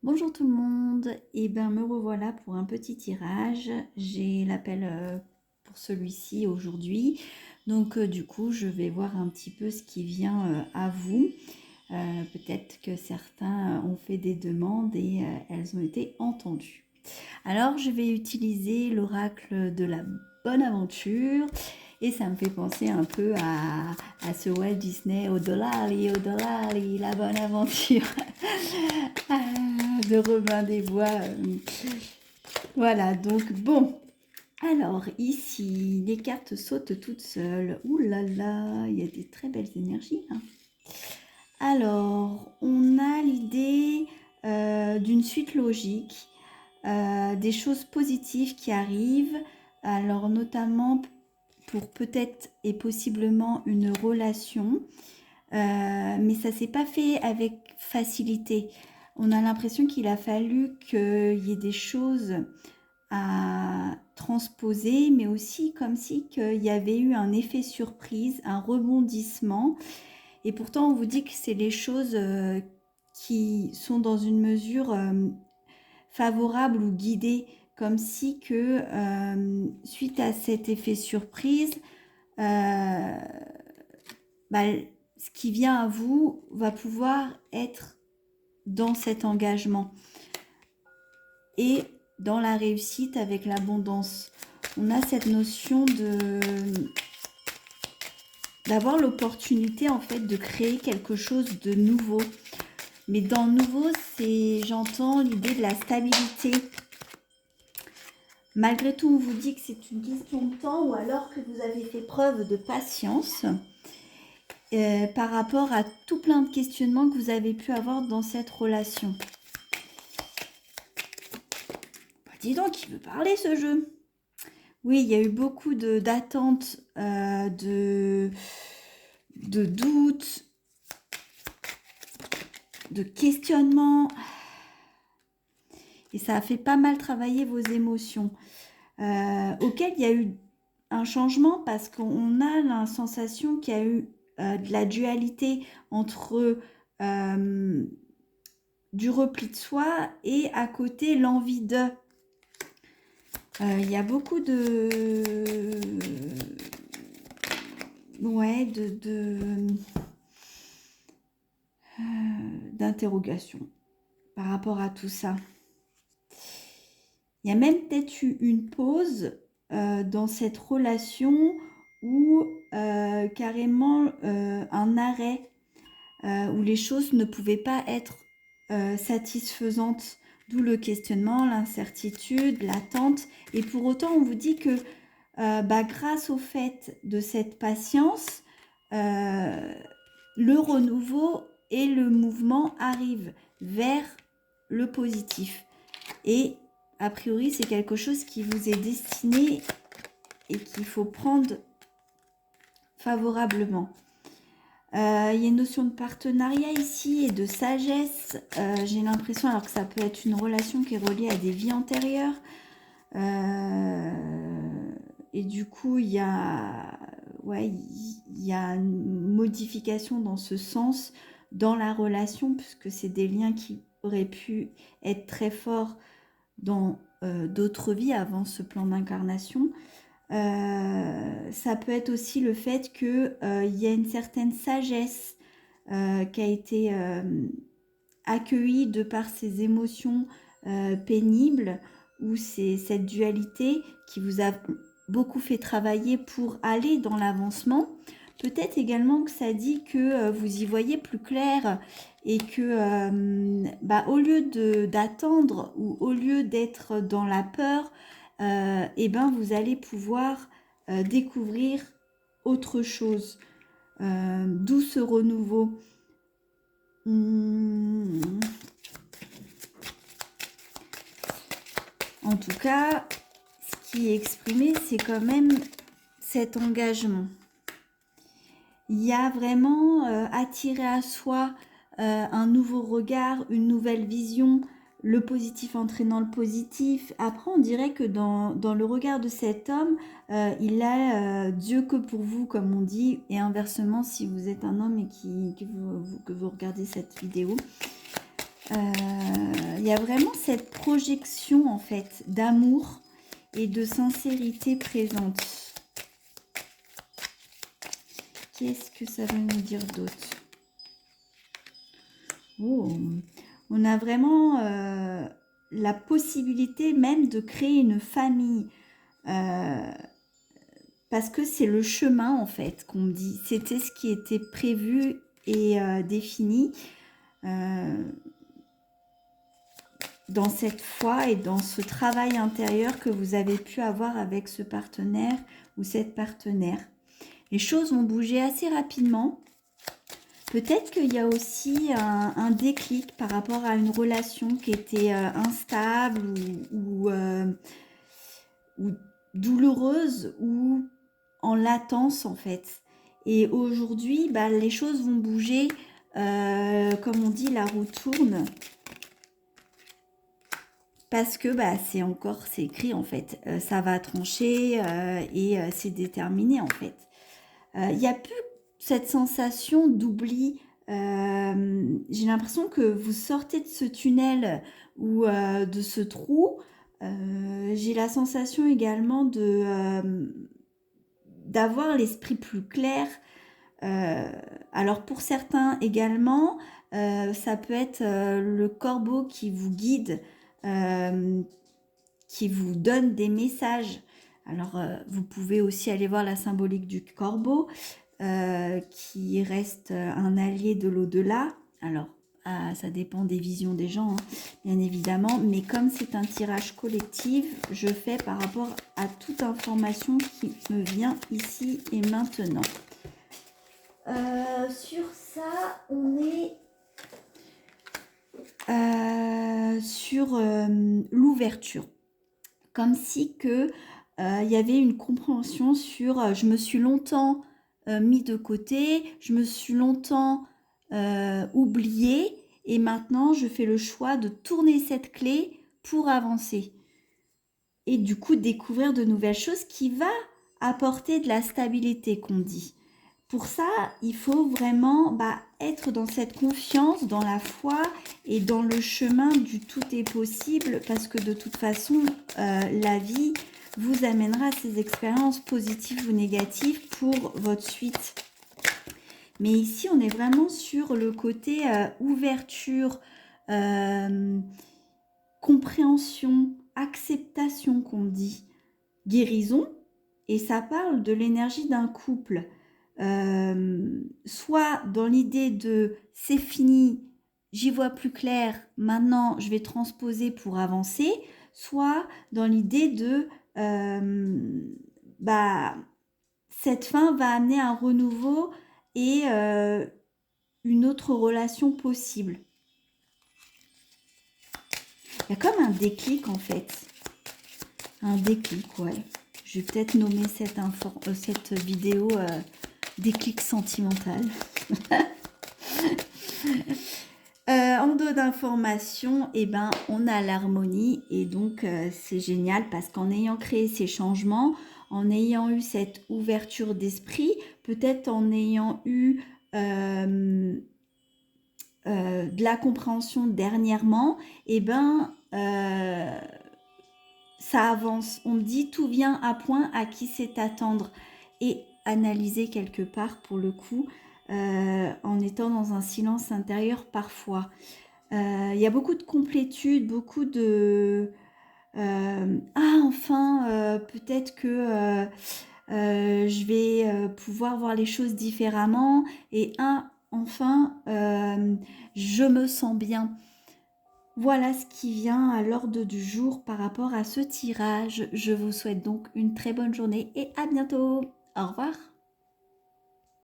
Bonjour tout le monde, et bien me revoilà pour un petit tirage. J'ai l'appel pour celui-ci aujourd'hui, donc du coup je vais voir un petit peu ce qui vient à vous. Peut-être que certains ont fait des demandes et elles ont été entendues. Alors je vais utiliser l'oracle de la bonne aventure et ça me fait penser un peu à ce Walt Disney, au Dolali, la bonne aventure. De Robin des Bois. Voilà, donc bon. Alors ici, les cartes sautent toutes seules. Ouh là là, il y a des très belles énergies, hein. Alors, on a l'idée d'une suite logique, des choses positives qui arrivent. Alors notamment pour peut-être et possiblement une relation. Mais ça s'est pas fait avec facilité. On a l'impression qu'il a fallu qu'il y ait des choses à transposer, mais aussi comme si qu'il y avait eu un effet surprise, un rebondissement. Et pourtant, on vous dit que c'est les choses qui sont dans une mesure favorable ou guidée, comme si que suite à cet effet surprise, euh, bah, ce qui vient à vous va pouvoir être dans cet engagement et dans la réussite avec l'abondance. On a cette notion d'avoir l'opportunité en fait de créer quelque chose de nouveau. Mais dans le nouveau, j'entends l'idée de la stabilité. Malgré tout, on vous dit que c'est une question de temps ou alors que vous avez fait preuve de patience par rapport à tout plein de questionnements que vous avez pu avoir dans cette relation. Bah, dis donc, il veut parler ce jeu. Oui, il y a eu beaucoup d'attentes, de doutes, de questionnements. Et ça a fait pas mal travailler vos émotions. Auquel il y a eu un changement parce qu'on a la sensation qu'il y a eu de la dualité entre du repli de soi et à côté l'envie de. Il y a beaucoup ouais, d'interrogation par rapport à tout ça. Il y a même peut-être eu une pause dans cette relation ou carrément un arrêt où les choses ne pouvaient pas être satisfaisantes, d'où le questionnement, l'incertitude, l'attente. Et pour autant, on vous dit que grâce au fait de cette patience, le renouveau et le mouvement arrivent vers le positif. Et a priori, c'est quelque chose qui vous est destiné et qu'il faut prendre favorablement. Il y a une notion de partenariat ici et de sagesse. J'ai l'impression, alors que ça peut être une relation qui est reliée à des vies antérieures. Et du coup, il y a une modification dans ce sens dans la relation, puisque c'est des liens qui auraient pu être très forts dans d'autres vies avant ce plan d'incarnation. Ça peut être aussi le fait qu'il y a une certaine sagesse qui a été accueillie de par ces émotions pénibles ou cette dualité qui vous a beaucoup fait travailler pour aller dans l'avancement. Peut-être également que ça dit que vous y voyez plus clair et que au lieu d'attendre ou au lieu d'être dans la peur, vous allez pouvoir découvrir autre chose. D'où ce renouveau. En tout cas, ce qui est exprimé, c'est quand même cet engagement. Il y a vraiment attiré à soi un nouveau regard, une nouvelle vision, le positif entraînant le positif. Après, on dirait que dans le regard de cet homme, il a Dieu que pour vous, comme on dit, et inversement, si vous êtes un homme et que vous regardez cette vidéo. Il y a vraiment cette projection en fait d'amour et de sincérité présente. Qu'est-ce que ça veut nous dire d'autre? Oh, on a vraiment la possibilité même de créer une famille. Parce que c'est le chemin en fait qu'on me dit. C'était ce qui était prévu et défini dans cette foi et dans ce travail intérieur que vous avez pu avoir avec ce partenaire ou cette partenaire. Les choses vont bouger assez rapidement. Peut-être qu'il y a aussi un déclic par rapport à une relation qui était instable ou douloureuse ou en latence en fait. Et aujourd'hui, bah, les choses vont bouger. Comme on dit, la roue tourne. Parce que bah, c'est écrit en fait. Ça va trancher et c'est déterminé en fait. Il n'y a plus cette sensation d'oubli. J'ai l'impression que vous sortez de ce tunnel ou de ce trou. J'ai la sensation également d'avoir l'esprit plus clair. Alors pour certains également, ça peut être le corbeau qui vous guide, qui vous donne des messages. Alors vous pouvez aussi aller voir la symbolique du corbeau, qui reste un allié de l'au-delà. Alors ça dépend des visions des gens, hein, bien évidemment, mais comme c'est un tirage collectif, je fais par rapport à toute information qui me vient ici et maintenant. Sur ça, on est sur l'ouverture. Comme si que y avait une compréhension sur je me suis longtemps mis de côté, je me suis longtemps oublié et maintenant je fais le choix de tourner cette clé pour avancer. Et du coup découvrir de nouvelles choses qui va apporter de la stabilité qu'on dit. Pour ça, il faut vraiment être dans cette confiance, dans la foi et dans le chemin du tout est possible parce que de toute façon, la vie vous amènera ces expériences positives ou négatives pour votre suite. Mais ici, on est vraiment sur le côté ouverture, compréhension, acceptation qu'on dit, guérison. Et ça parle de l'énergie d'un couple. Soit dans l'idée de c'est fini, j'y vois plus clair, maintenant je vais transposer pour avancer, soit dans l'idée de cette fin va amener un renouveau et une autre relation possible. Il y a comme un déclic en fait. Un déclic, ouais. Je vais peut-être nommer cette vidéo déclic sentimental. En dos d'information, on a l'harmonie et donc c'est génial parce qu'en ayant créé ces changements, en ayant eu cette ouverture d'esprit, peut-être en ayant eu de la compréhension dernièrement, ça avance. On me dit tout vient à point à qui sait attendre et analyser quelque part pour le coup. En étant dans un silence intérieur parfois. Il y a beaucoup de complétude, beaucoup de... peut-être que je vais pouvoir voir les choses différemment. Et je me sens bien. Voilà ce qui vient à l'ordre du jour par rapport à ce tirage. Je vous souhaite donc une très bonne journée et à bientôt. Au revoir.